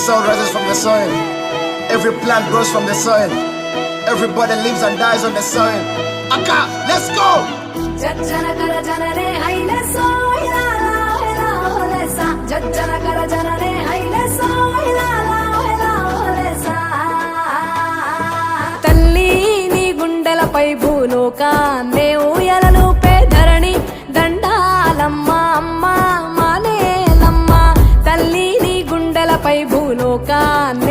soul rises from the soil. Every plant grows from the soil. Everybody lives and dies on the soil. Akka, let's go! Jajjana kara janare haile so hilala hela holesa. Jajjana kara janare haile so hilala hela holesa. తల్లి నీ గుండెలపై భూలోకాన్నే ఊయలలు పేదరణి దండాలమ్మ అమ్మ మానేలమ్మ. తల్లి నీ గుండెలపై భూలోకాన్నే